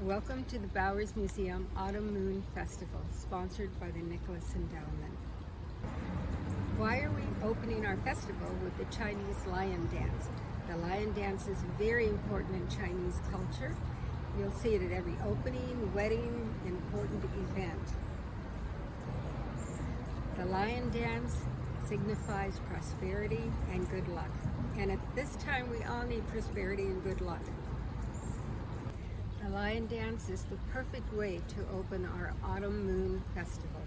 Welcome to the Bowers Museum Autumn Moon Festival, sponsored by the Nicholas Endowment. Why are we opening our festival with the Chinese lion dance? The lion dance is very important in Chinese culture. You'll see it at every opening, wedding, important event. The lion dance signifies prosperity and good luck. And at this time, we all need prosperity and good luck. The lion dance is the perfect way to open our Autumn Moon Festival.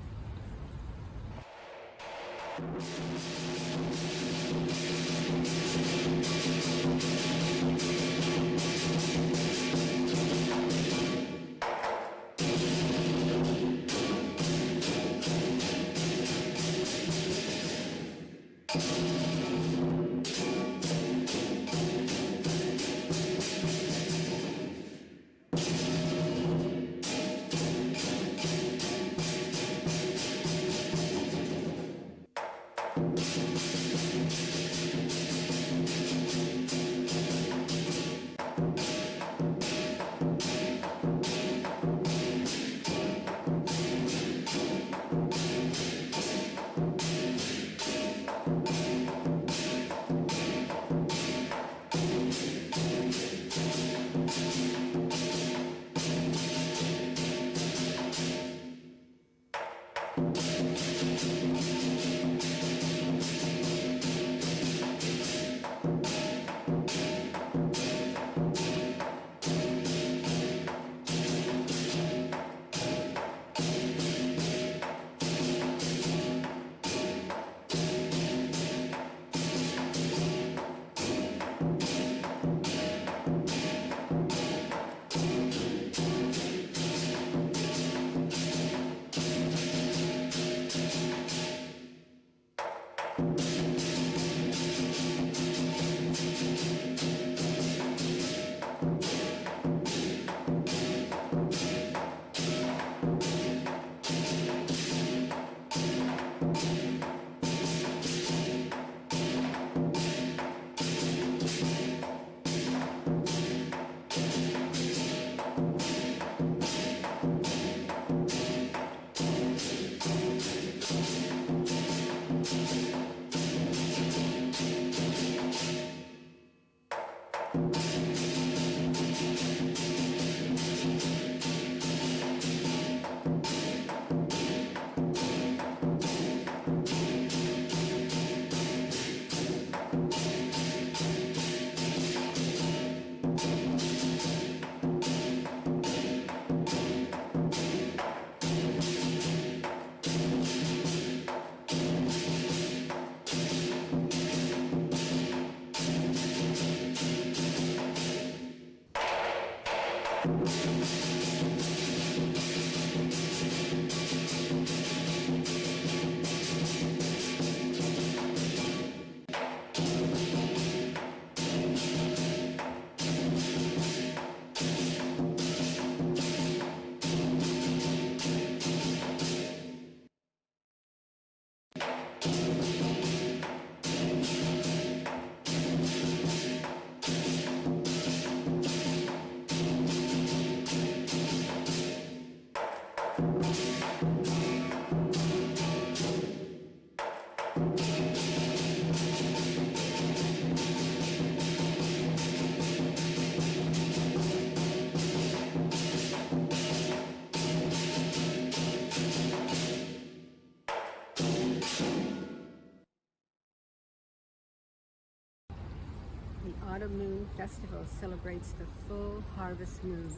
The Autumn Moon Festival celebrates the full harvest moon,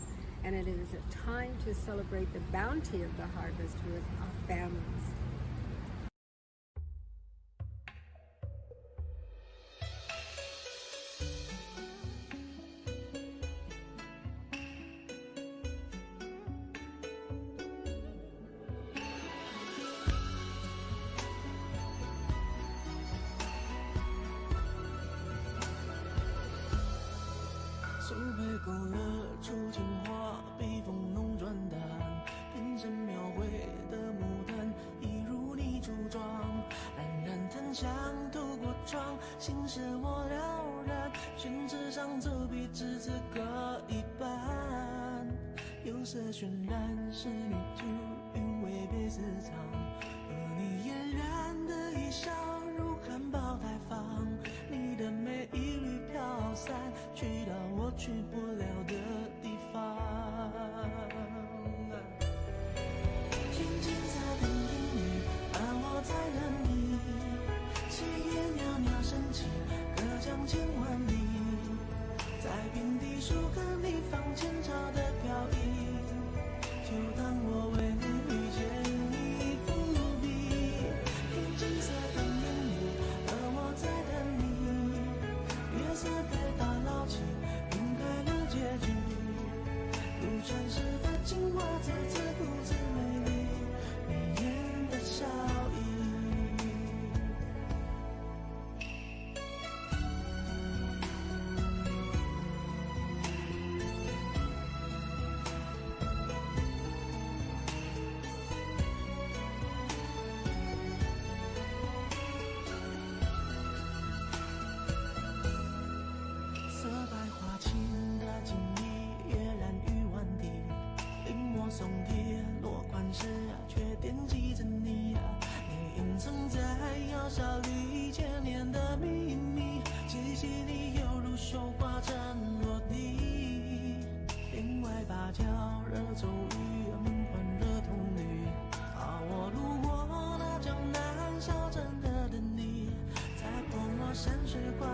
and it is a time to celebrate the bounty of the harvest with our families.苏北勾勒出情话，笔锋浓转淡，变成描绘的牡丹，一如你梳妆。冉冉檀香透过窗，心事我了然。宣纸上走笔，只字各一半。有色渲染是迷途，韵味被私藏，而你嫣然的一笑如含苞待放，你的美一缕飘散，去到我去不了的地方。听金色的音律，而我在等你，炊烟袅袅升起，隔江千万里，在平地树根里放前朝的飘逸，就当我为你遇见你不必。听金色的音律，而我在等你，月色被打捞起，晕开了结局，如传世的青花瓷，自顾自美丽，迷眼的笑意。色白花青的锦衣，跃然于万地，临摹松铁落款时却惦记着你，你隐藏在窑烧里千年的秘密，气息里犹如绣花针落地，帘外芭蕉惹骤雨，梦幻惹铜绿，我路过那江南小镇的等你，在泼墨山水画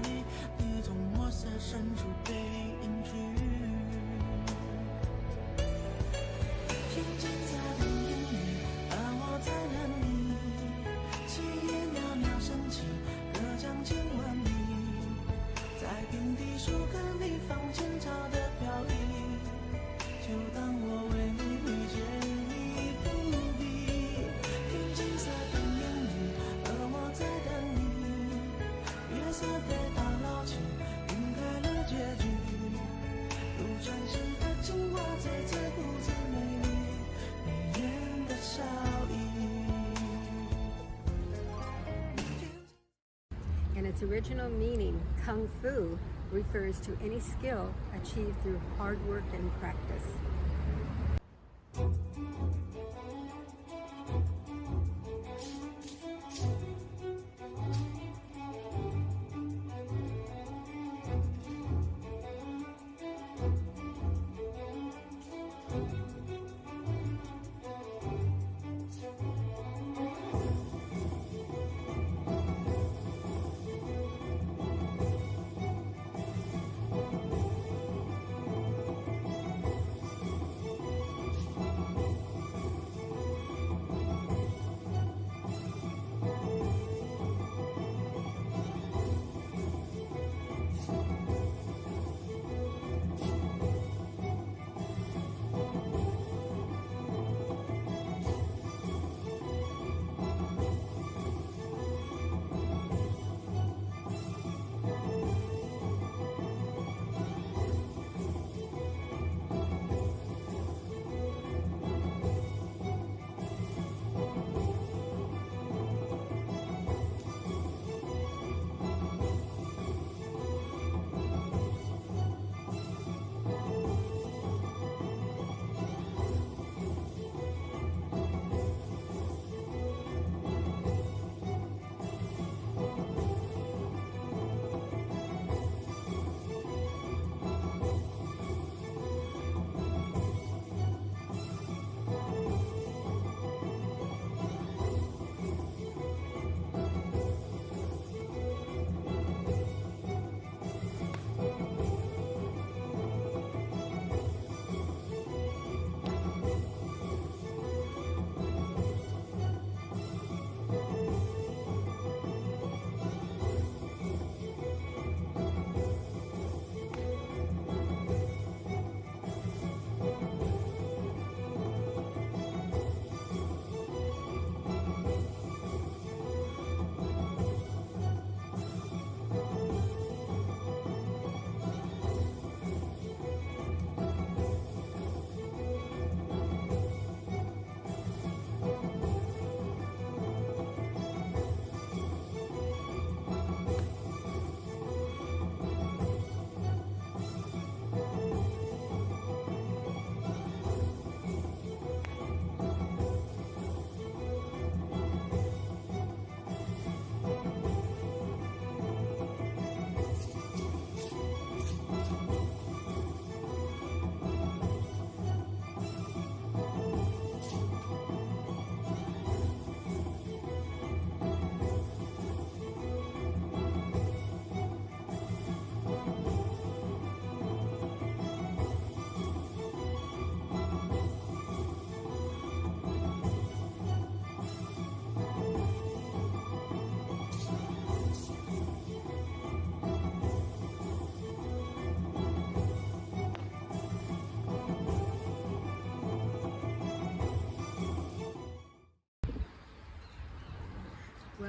里，你从墨色深处被隐去。听金色的音律，而我在等你，炊烟袅袅升起，隔江千万里，在平地树根里放前朝的飘逸，就当我为你遇见你不必。听金色的音律，而我在等你，月色被打捞起，晕开了结局，如传世的青花瓷，自顾自美丽，迷眼的笑意。In its original meaning, Kung Fu refers to any skill achieved through hard work and practice.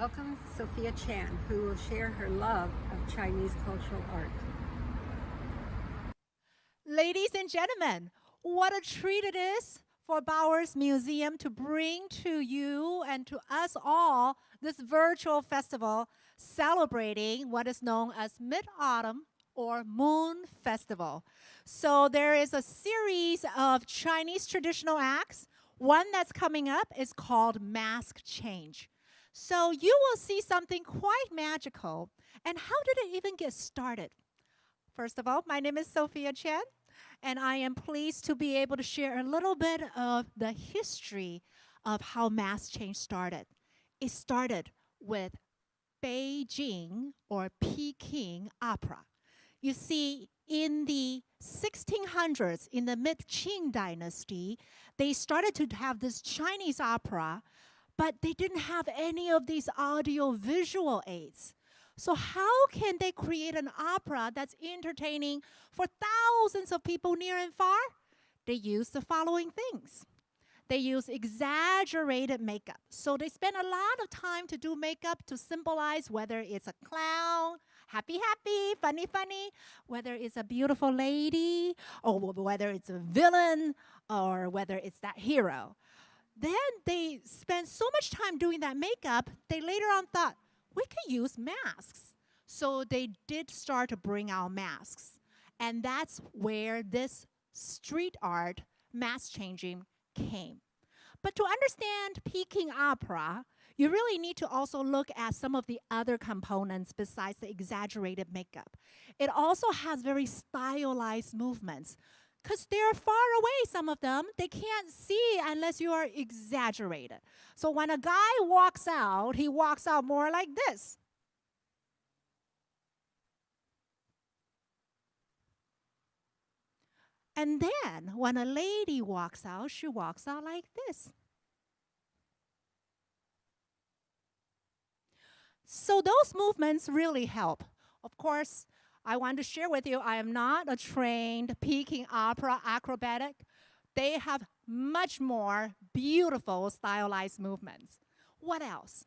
welcome Sophia Chan, who will share her love of Chinese cultural art. Ladies and gentlemen, what a treat it is for Bowers Museum to bring to you and to us all this virtual festival celebrating what is known as Mid-Autumn or Moon Festival. So there is a series of Chinese traditional acts. One that's coming up is called Mask Change. So you will see something quite magical. And how did it even get started? First of all, my name is Sophia Chen, and I am pleased to be able to share a little bit of the history of how mask change started. It started with Beijing or Peking opera. You see, in the 1600s, in the mid-Qing dynasty, they started to have this Chinese opera, but they didn't have any of these audio-visual aids. So how can they create an opera that's entertaining for thousands of people near and far? They use the following things. They use exaggerated makeup. So they spend a lot of time to do makeup to symbolize whether it's a clown, happy, happy, funny, funny, whether it's a beautiful lady, or whether it's a villain, or whether it's that hero. Then they spend so much time doing that makeup, they later on thought, we could use masks. So they did start to bring out masks. And that's where this street art, mask changing, came. But to understand Peking opera, you really need to also look at some of the other components besides the exaggerated makeup. It also has very stylized movements. Because they're far away, some of them. They can't see unless you are exaggerated. So when a guy walks out, he walks out more like this. And then when a lady walks out, she walks out like this. So those movements really help. Of course, I want to share with you, I am not a trained Peking opera acrobatic. They have much more beautiful stylized movements. What else?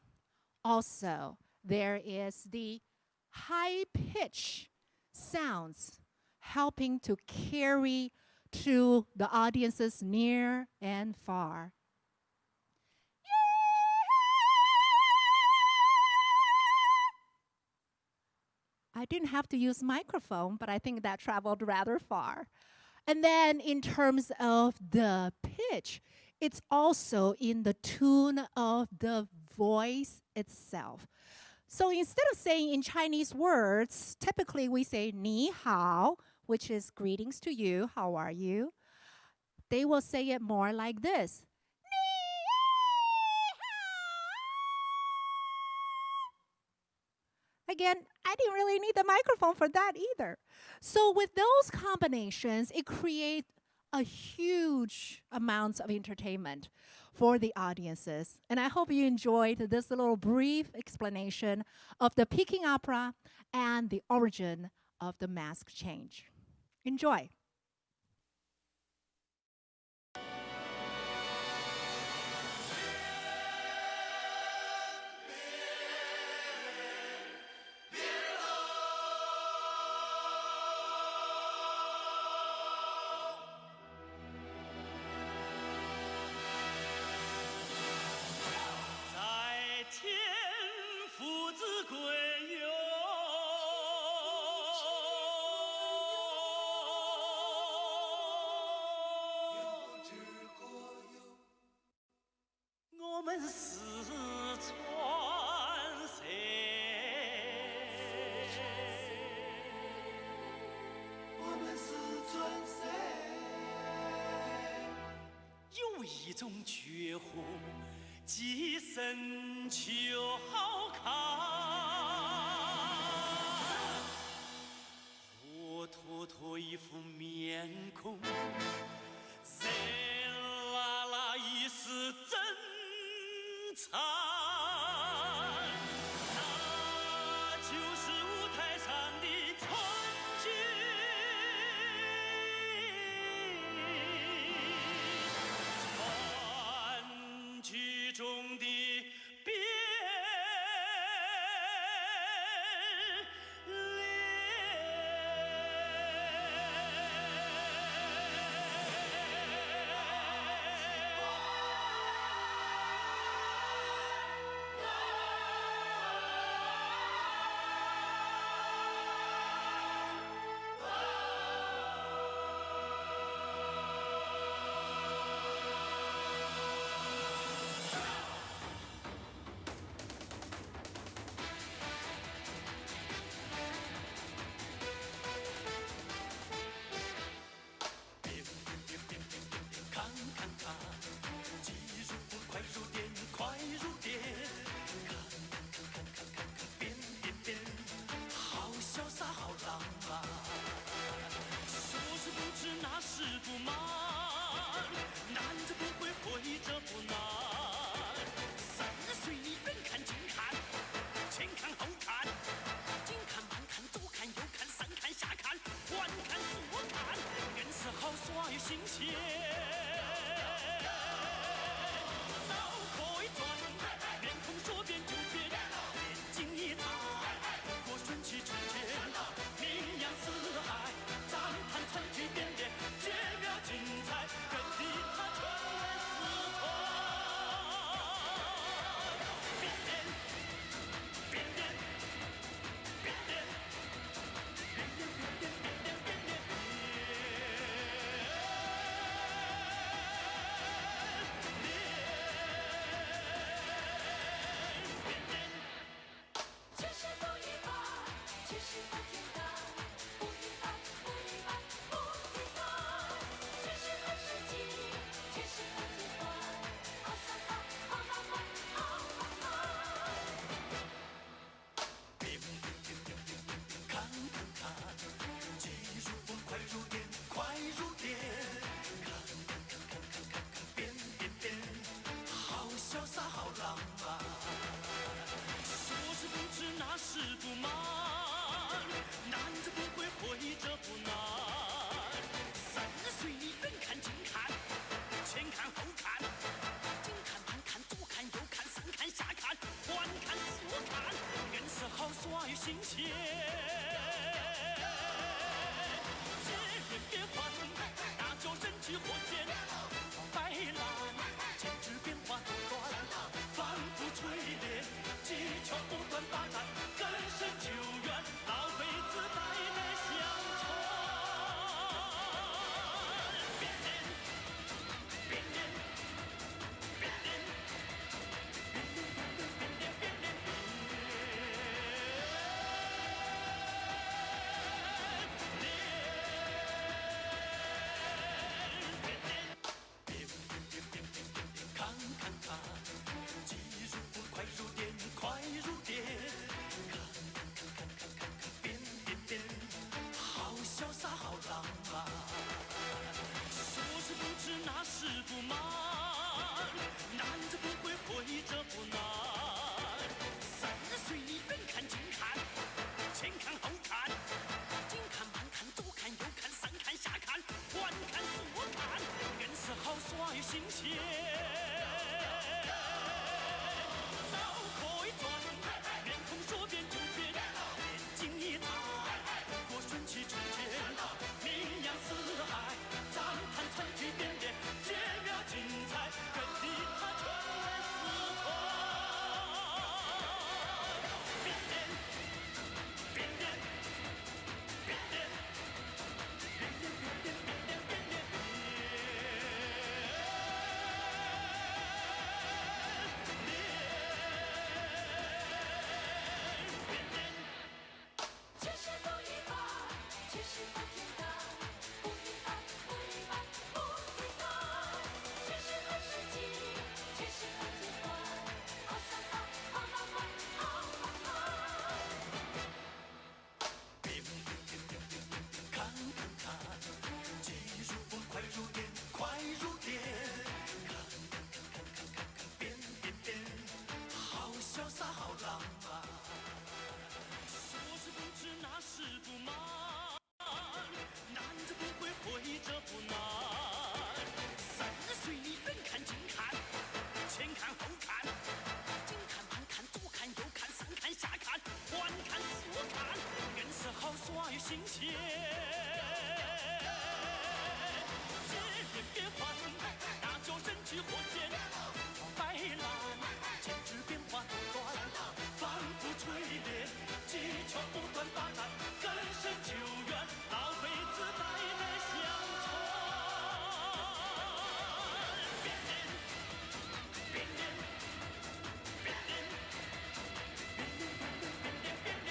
Also, there is the high pitch sounds helping to carry to the audiences near and far. I didn't have to use microphone, but I think that traveled rather far. And then in terms of the pitch, it's also in the tune of the voice itself. So instead of saying in Chinese words, typically we say ni hao, which is greetings to you, how are you? They will say it more like this. Again, I didn't really need the microphone for that either. So with those combinations, it creates a huge amounts of entertainment for the audiences. And I hope you enjoyed this little brief explanation of the Peking opera and the origin of the mask change. Enjoy. 观看所看，硬是好耍又新鲜。脑壳一转，面孔说变就变，眼睛一眨，我顺其成见，名扬四海，赞叹成句点点，绝妙精彩，跟地他全来四川。变脸，变脸，变脸，变脸，变脸，变脸，变脸，其实不一般，其实不简单，不一般，不一般，不简单。其实很实际，其实很简单，好潇洒，好浪漫，好浪漫。变变变变变变变，看看看，技术不快如电，快如电，看看看看看看看，变变变，好潇洒，好浪漫。说是不知，那是不瞒，难着不会，会着不难。三岁远看近看，前看后看，近看慢看，左看右看，上看下看，环看四看，硬是好耍又新鲜。别变别换，那叫人机火箭。摆烂，简直变化多端，反复锤炼，技巧不断发展，根深救援，老辈子代代相传。变脸，变脸，变脸，变脸，变脸，变脸，变脸，看看看，技术不快如电，快如电，看看看看看看，变变变，好潇洒，好浪漫。说是不知，那是不瞒，难着不会，会着不难。三岁远看近看，前看后看，近看慢看，左看右看，上看下看，环看四看，硬是好耍又新鲜。脑壳一转，面孔说变就变，眼睛一眨，我顺其成见，名扬四海，赞叹成句点点，绝妙精彩，跟地他全来四川。变脸，变脸，变脸，变脸，变脸，变脸，变脸，其实不一般，其实不简单，不一般，不一般，不简单。其实很实际，其实很简单，好潇洒，好浪漫，好浪漫。变变变变变变变，看看看，技术不快如电，快如电，看看看看看看看，变变变，好潇洒，好浪漫。说是不知，那是不瞒，难着不会，会着不难。三岁远看近看，前看后看，近看慢看，左看右看，上看下看，环看四看，硬是好耍又新鲜。别变别换，那叫人机火箭。摆烂，简直变化多端，反复锤炼，技巧不断发展，根深救援，老辈子代代相传。变脸，变脸，变脸，变脸，变脸，变脸，变脸，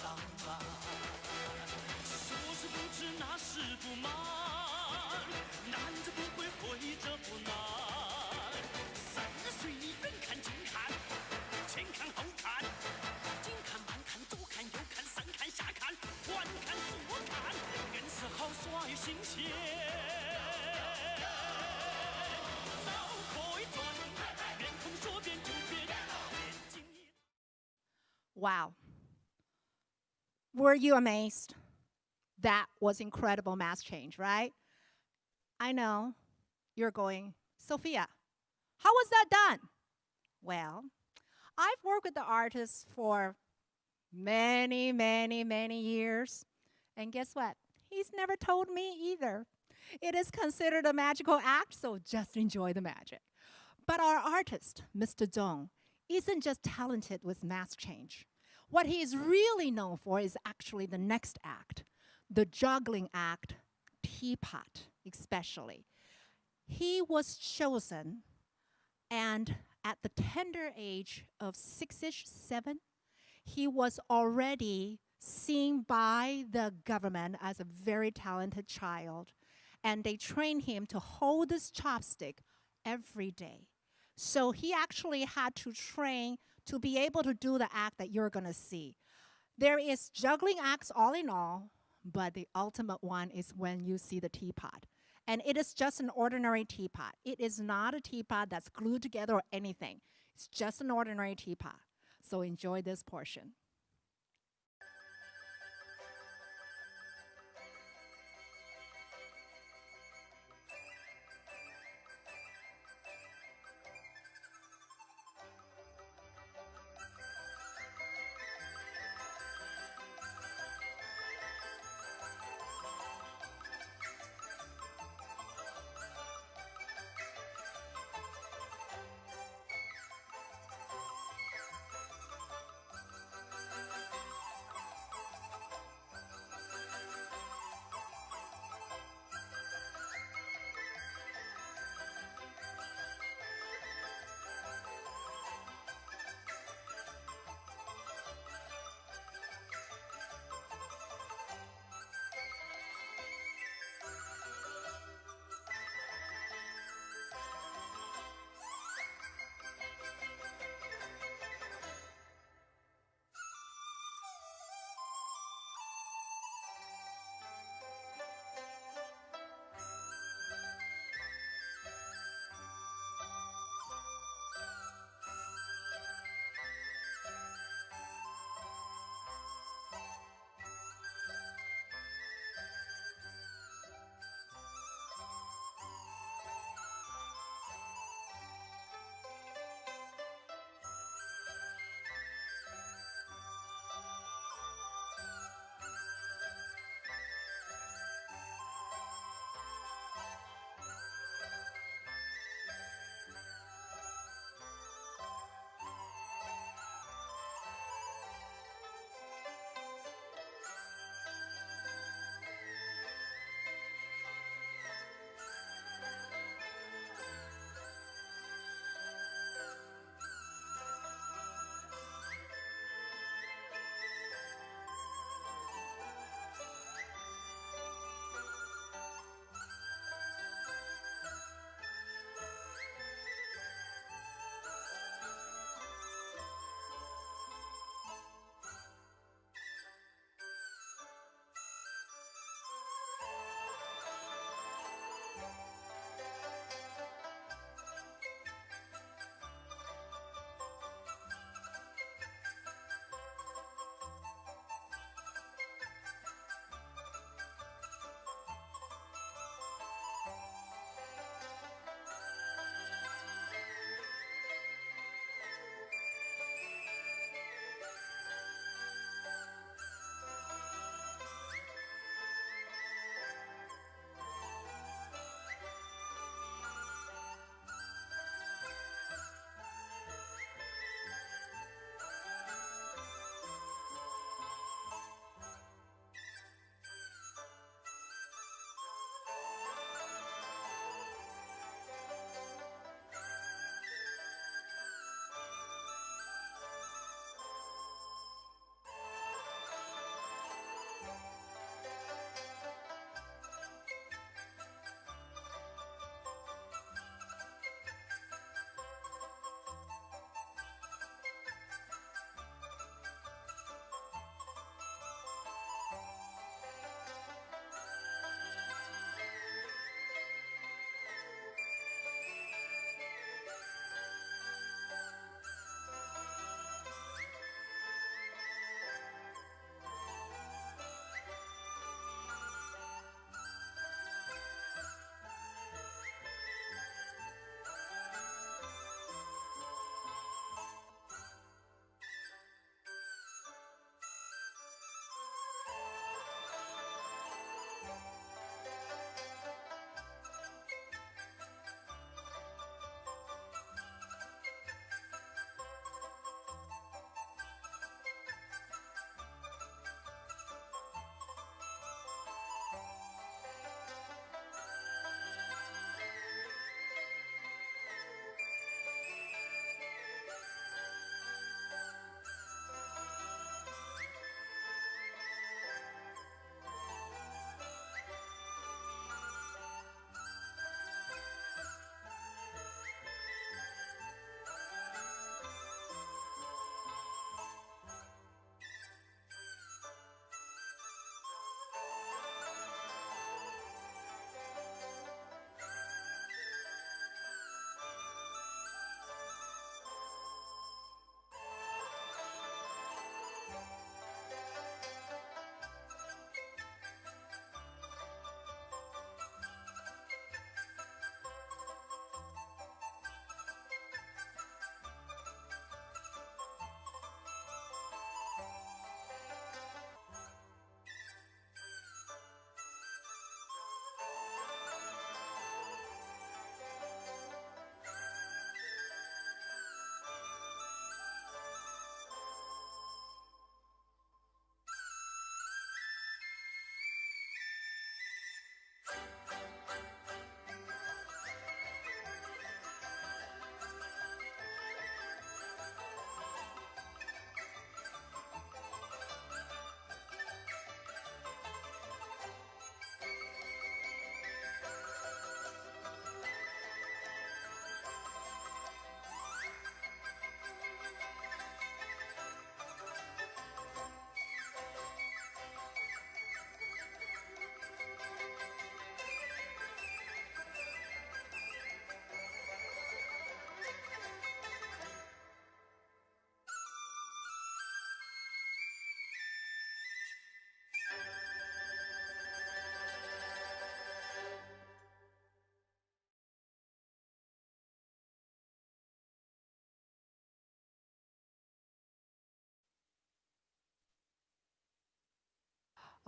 浪漫。说是不知那是不瞒，难着不会，会着不难。随你远看近看，前看后看，近看慢看左看右看上看下看，环看左看，硬是好耍又新鲜。脑壳一转，面孔说变就变，眼睛一。Wow. Were you amazed? That was incredible mass change, right? I know you're going, Sophia, how was that done? Well, I've worked with the artists for many, many, many years. And guess what? He's never told me either. It is considered a magical act, so just enjoy the magic. But our artist, Mr. Dong, isn't just talented with mass change. What he is really known for is actually the next act, the juggling act, Teapot, especially. He was chosen, and at the tender age of 6-ish, 7, he was already seen by the government as a very talented child, and they trained him to hold this chopstick every day. So he actually had to train to be able to do the act that you're going to see. There is juggling acts all in all, but the ultimate one is when you see the teapot. And it is just an ordinary teapot. It is not a teapot that's glued together or anything. It's just an ordinary teapot. So enjoy this portion.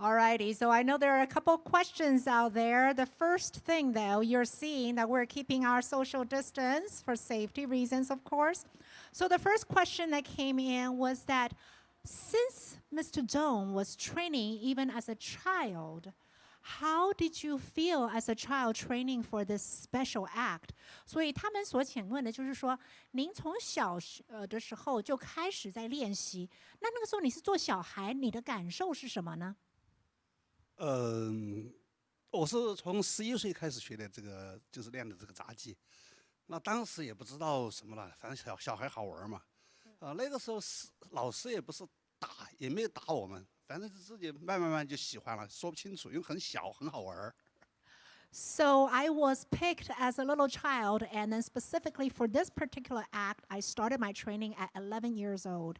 Alrighty, so I know there are a couple questions out there. The first thing, though, you're seeing that we're keeping our social distance for safety reasons, of course. So the first question that came in was that since Mr. Dong was training even as a child, how did you feel as a child training for this special act? 所以他们所请问的就是说，您从小的时候就开始在练习，那个时候你是做小孩，你的感受是什么呢？我是从11岁开始学的这个，就是练的这个杂技。那当时也不知道什么了，反正小孩好玩嘛。那个时候老师也不是打，也没有打我们，反正自己慢慢就喜欢了，说不清楚，因为很小，很好玩。So I was picked as a little child, and then specifically for this particular act, I started my training at 11 years old.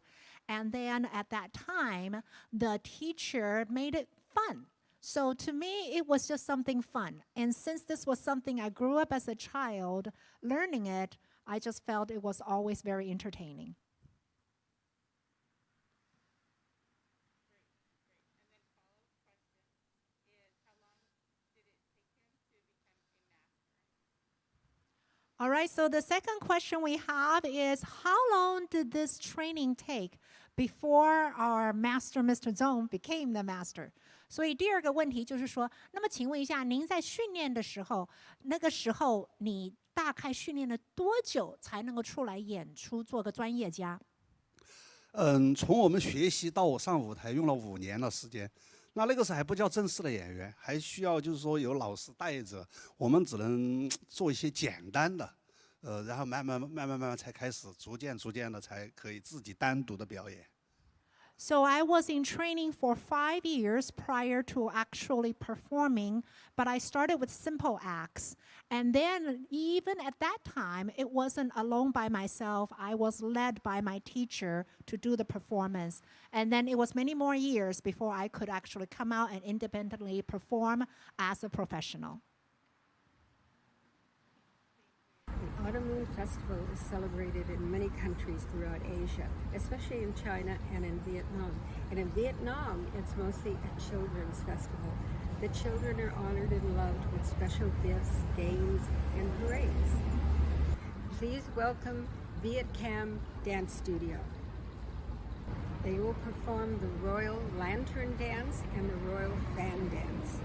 And then at that time, the teacher made it fun. So to me, it was just something fun. And since this was something I grew up as a child learning it, I just felt it was always very entertaining. All right, so the second question we have is how long did this training take before our master, Mr. Zhong, became the master? 所以第二个问题就是说，那么请问一下，您在训练的时候，那个时候你大概训练了多久才能够出来演出，做个专业家？从我们学习到我上舞台用了5年的时间。那个时候还不叫正式的演员，还需要就是说有老师带着，我们只能做一些简单的，然后慢慢才开始逐渐的才可以自己单独的表演。So I was in training for 5 years prior to actually performing, but I started with simple acts. And then even at that time, it wasn't alone by myself. I was led by my teacher to do the performance. And then it was many more years before I could actually come out and independently perform as a professional. The Autumn Moon Festival is celebrated in many countries throughout Asia, especially in China and in Vietnam. And in Vietnam, it's mostly a children's festival. The children are honored and loved with special gifts, games, and parades. Please welcome Viet Cam Dance Studio. They will perform the Royal Lantern Dance and the Royal Fan Dance.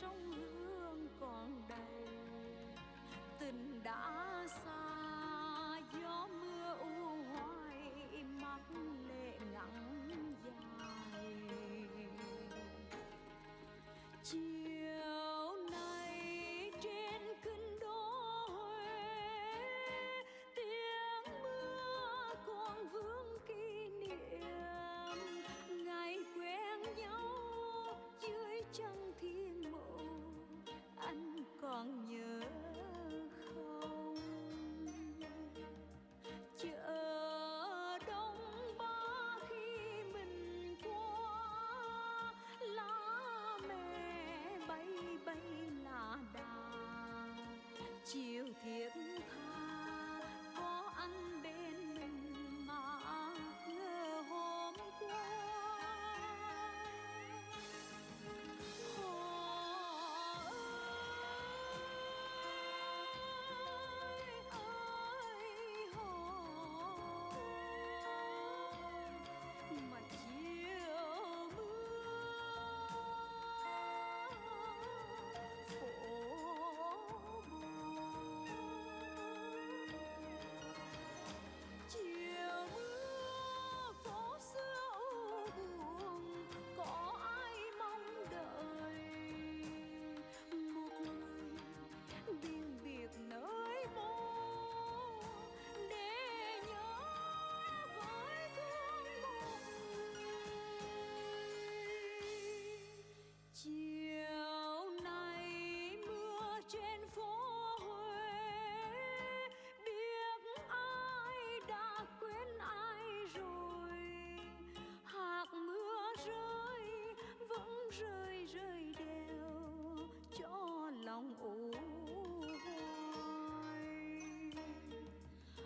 sông hương còn đầy, tình đã xa gió mưa u hoài mắt lệ ngắn dài. Chiều nay trên kinh đô Huế, tiếng mưa còn vương kỷ niệm ngày quen nhau dưới trăng thiên mộ. Anh còn nhớ không? Chợ Đông Ba khi mình qua, lá mẹ bay bay là đà. Chiều thiết tha có anh bên mình mà ngờ hôm qua. Mà chiều mưa phố buồn, chiều mưa phố xưa u buồn, có ai mong đợi một người biên biệt nơi mô để nhớ với thương một người. Chiều nay mưa trên phố Huế, biết ai đã quên ai rồi. Hạt mưa rơi vẫn rơi rơi đều cho lòng u hoài.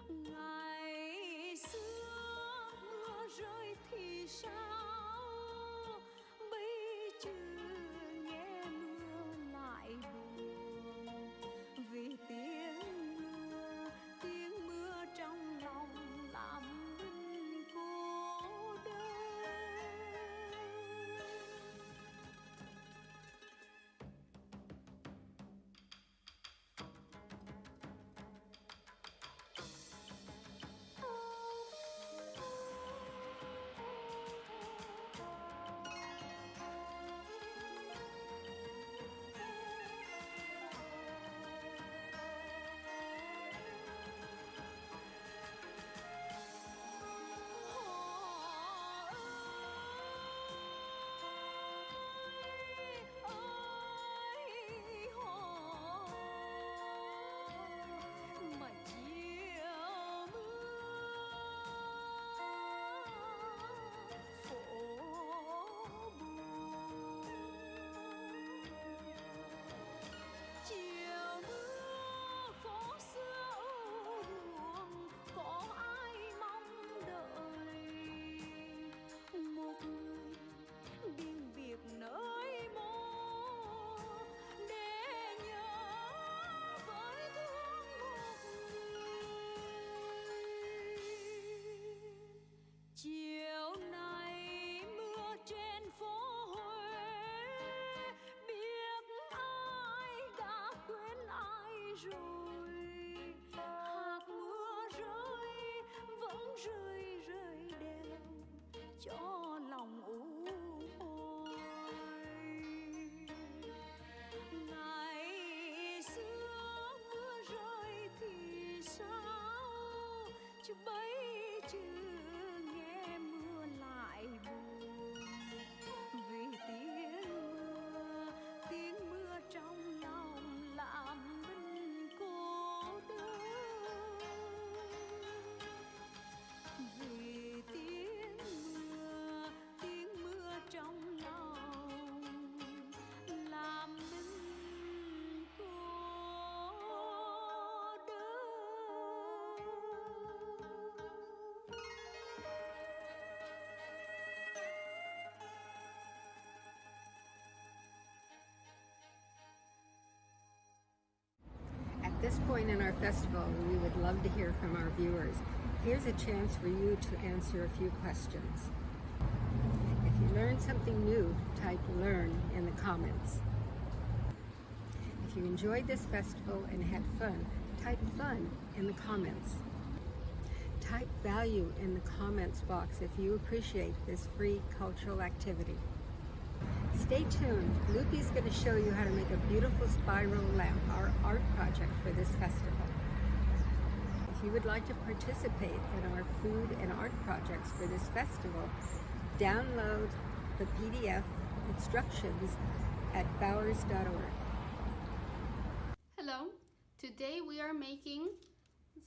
Ngày xưa mưa rơi thì sao, bây giờ nghe mưa lại buồn. Vì tiếng mưa trong lòng làm mình cô đơn. Mà chiều mưa phố buồn, chiều mưa phố xưa u buồn, có ai mong đợi một người biên biệt nơi mô để nhớ với thương một người. Chiều nay mưa trên phố Huế, biết ai đã quên ai rồi. Hạt mưa rơi vẫn rơi rơi đều cho lòng u hoài. Ngày xưa mưa rơi thì sao, chứ bây giờ nghe mưa lại buồn. Vì tiếng mưa trong lòng làm mình cô đơn. Vì tiếng mưa trong lòng làm mình cô đơn. At this point in our festival, we would love to hear from our viewers. Here's a chance for you to answer a few questions. If you learned something new, type "learn" in the comments. If you enjoyed this festival and had fun, type fun in the comments. Type value in the comments box if you appreciate this free cultural activity. Stay tuned. Loopy's going to show you how to make a beautiful spiral lamp, our art project for this festival. If you would like to participate in our food and art projects for this festival, download the PDF instructions at bowers.org. Hello, today we are making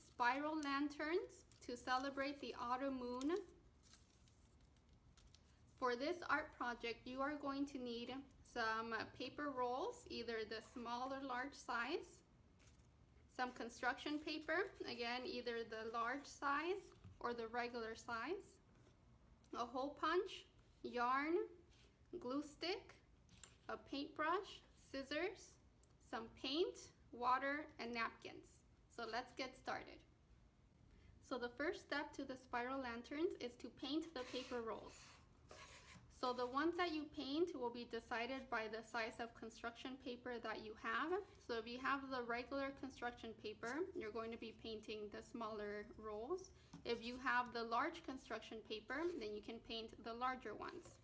spiral lanterns to celebrate the autumn moon. For this art project, you are going to need some paper rolls, either the small or large size, some construction paper, again, either the large size or the regular size, a hole punch, yarn, glue stick, a paintbrush, scissors, some paint, water, and napkins. So let's get started. So the first step to the spiral lanterns is to paint the paper rolls. So the ones that you paint will be decided by the size of construction paper that you have. So if you have the regular construction paper, you're going to be painting the smaller rolls. If you have the large construction paper, then you can paint the larger ones.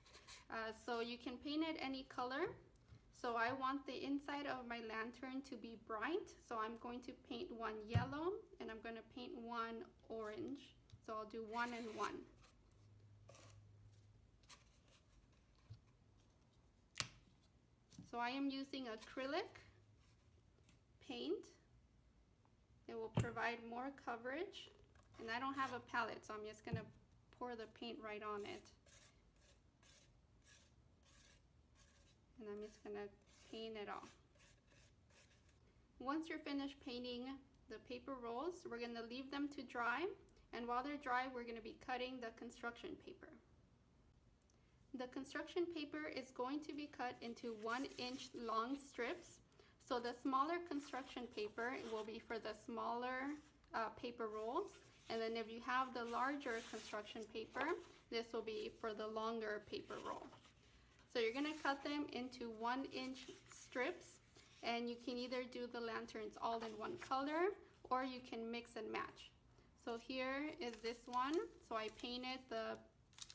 So you can paint it any color. So I want the inside of my lantern to be bright. So I'm going to paint one yellow and I'm going to paint one orange. So I'll do 1 and 1. So I am using acrylic paint. It will provide more coverage. And I don't have a palette, so I'm just going to pour the paint right on it. And I'm just going to paint it off. Once you're finished painting the paper rolls, we're going to leave them to dry. And while they're dry, we're going to be cutting the construction paper. The construction paper is going to be cut into 1-inch long strips. So the smaller construction paper will be for the smaller paper rolls. And then if you have the larger construction paper, this will be for the longer paper roll. So you're going to cut them into 1-inch strips, and you can either do the lanterns all in one color or you can mix and match. So here is this one. So I painted the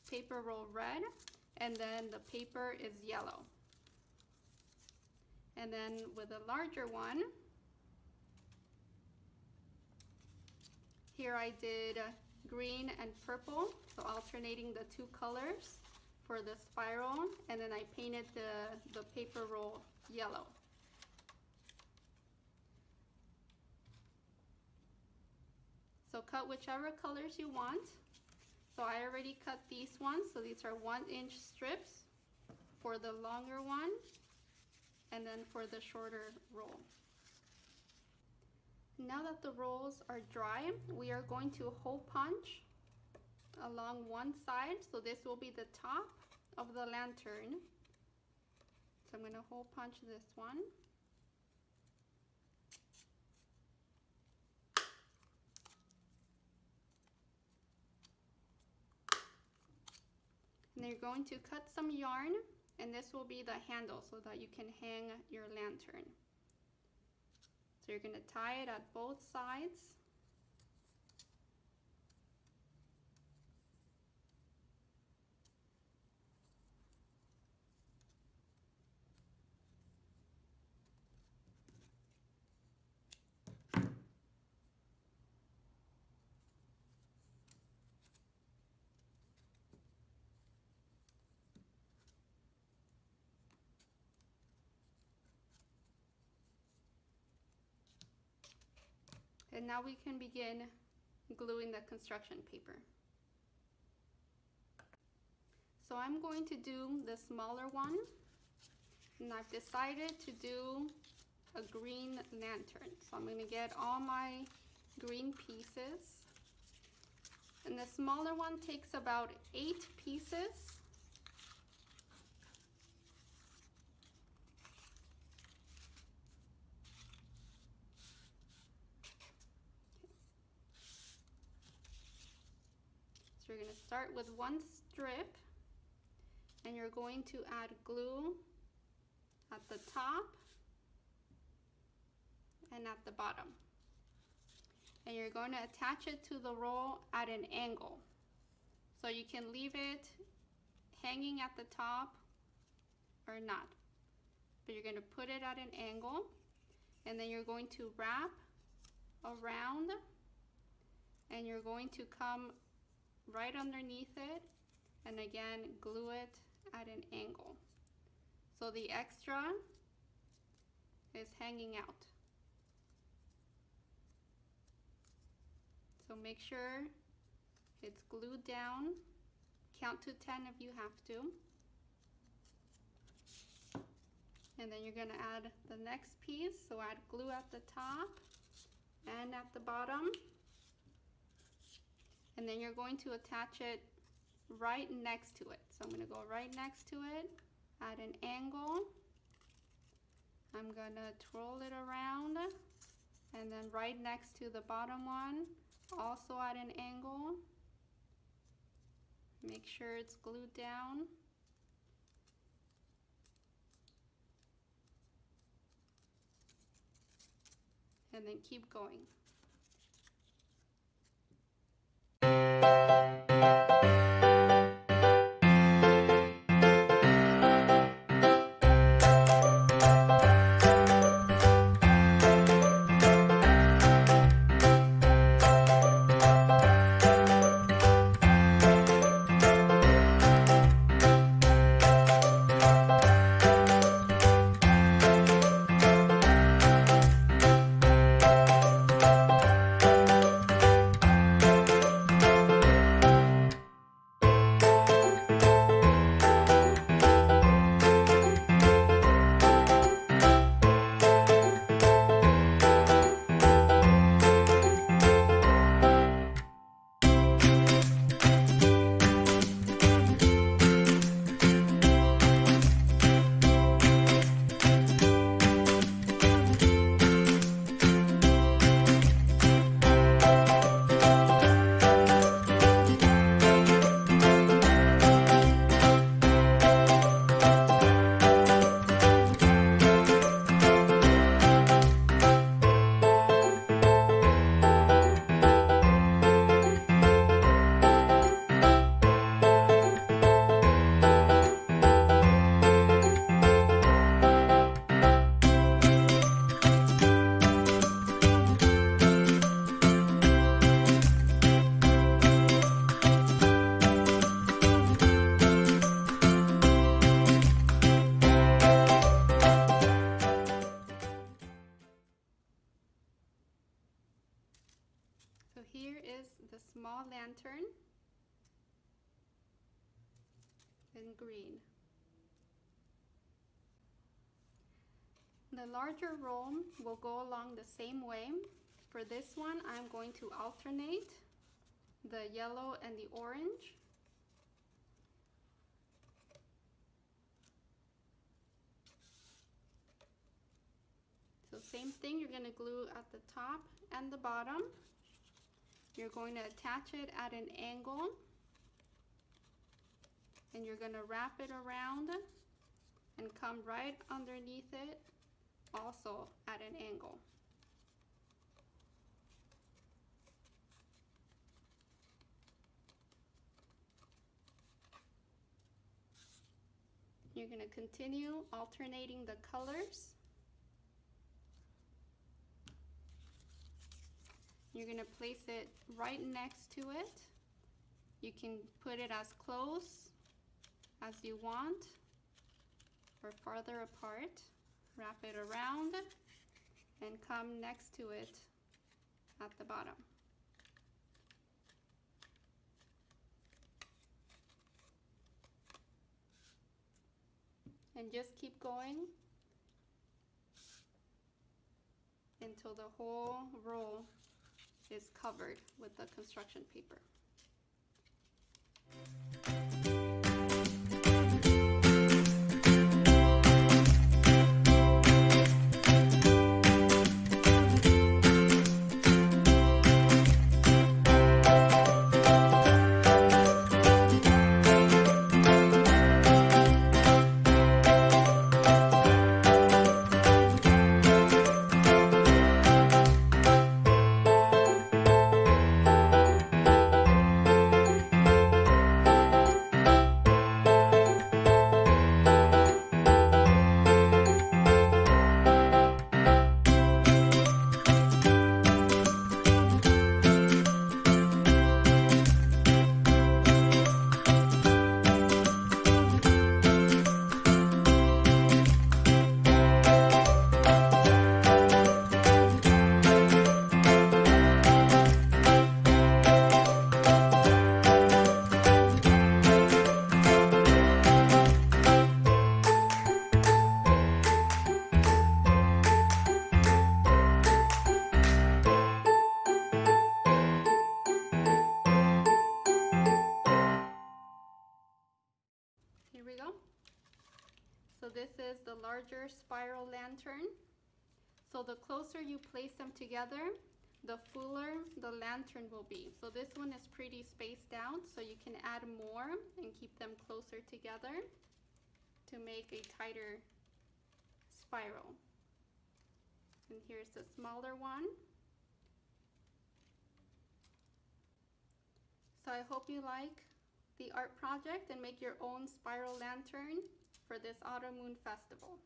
paper roll red, and then the paper is yellow. And then with a larger one, here I did green and purple, so alternating the two colors for the spiral, and then I painted the paper roll yellow. So cut whichever colors you want. So I already cut these ones, so these are 1-inch strips for the longer one, and then for the shorter roll. Now that the rolls are dry, we are going to hole punch along one side. So this will be the top of the lantern. So I'm going to hole punch this one. And then you're going to cut some yarn, and this will be the handle so that you can hang your lantern. So you're going to tie it at both sides. And now we can begin gluing the construction paper. So I'm going to do the smaller one, and I've decided to do a green lantern. So I'm going to get all my green pieces, and the smaller one takes about 8 pieces. So you're going to start with one strip, and you're going to add glue at the top and at the bottom. And you're going to attach it to the roll at an angle. So you can leave it hanging at the top or not. But you're going to put it at an angle, and then you're going to wrap around, and you're going to come right underneath it, and again glue it at an angle. So the extra is hanging out. So make sure it's glued down. Count to 10 if you have to. And then you're going to add the next piece. So add glue at the top and at the bottom. And then you're going to attach it right next to it. So I'm going to go right next to it at an angle. I'm going to twirl it around, and then right next to the bottom one, also at an angle. Make sure it's glued down. And then keep going. So here is the small lantern in green. The larger roll will go along the same way. For this one, I'm going to alternate the yellow and the orange. So same thing, you're going to glue at the top and the bottom. You're going to attach it at an angle, and you're going to wrap it around and come right underneath it, also at an angle. You're going to continue alternating the colors. You're going to place it right next to it. You can put it as close as you want or farther apart. Wrap it around and come next to it at the bottom. And just keep going until the whole roll is covered with the construction paper. this is the larger spiral lantern. So the closer you place them together, the fuller the lantern will be. So this one is pretty spaced out, so you can add more and keep them closer together to make a tighter spiral. And here's the smaller one. So I hope you like the art project and make your own spiral lantern for this Autumn Moon Festival.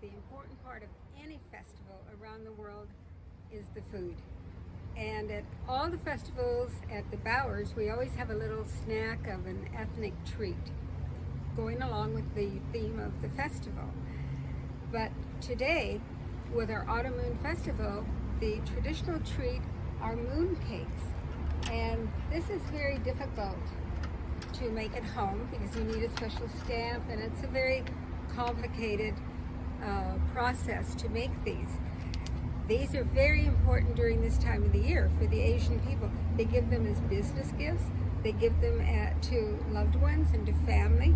The important part of any festival around the world is the food. And at all the festivals at the Bowers, we always have a little snack of an ethnic treat going along with the theme of the festival. But today, with our Autumn Moon Festival, the traditional treat are moon cakes. And this is very difficult to make at home because you need a special stamp, and it's a very complicated process to make these. These are very important during this time of the year for the Asian people. They give them as business gifts. They give them to loved ones and to family.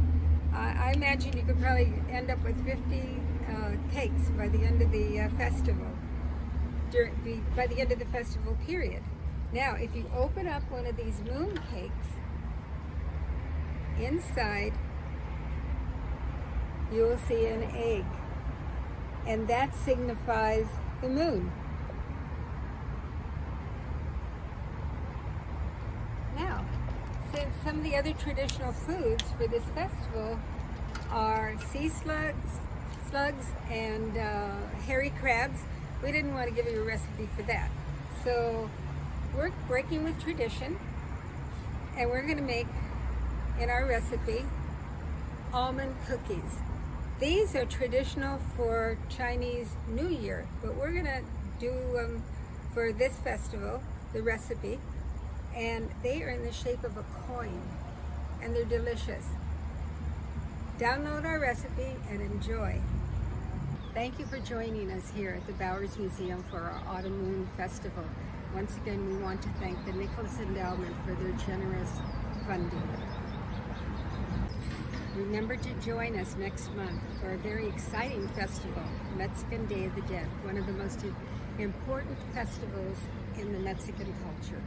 I imagine you could probably end up with 50 cakes by the end of the festival, by the end of the festival period. Now, if you open up one of these moon cakes, inside you will see an egg, and that signifies the moon. Now, since some of the other traditional foods for this festival are sea slugs and hairy crabs, we didn't want to give you a recipe for that. So we're breaking with tradition, and we're going to make, in our recipe, almond cookies. These are traditional for Chinese New Year, but we're going to do for this festival, the recipe, and they are in the shape of a coin, and they're delicious. Download our recipe and enjoy. Thank you for joining us here at the Bowers Museum for our Autumn Moon Festival. Once again, we want to thank the Nicholas Endowment for their generous funding. Remember to join us next month for a very exciting festival, Mexican Day of the Dead, one of the most important festivals in the Mexican culture.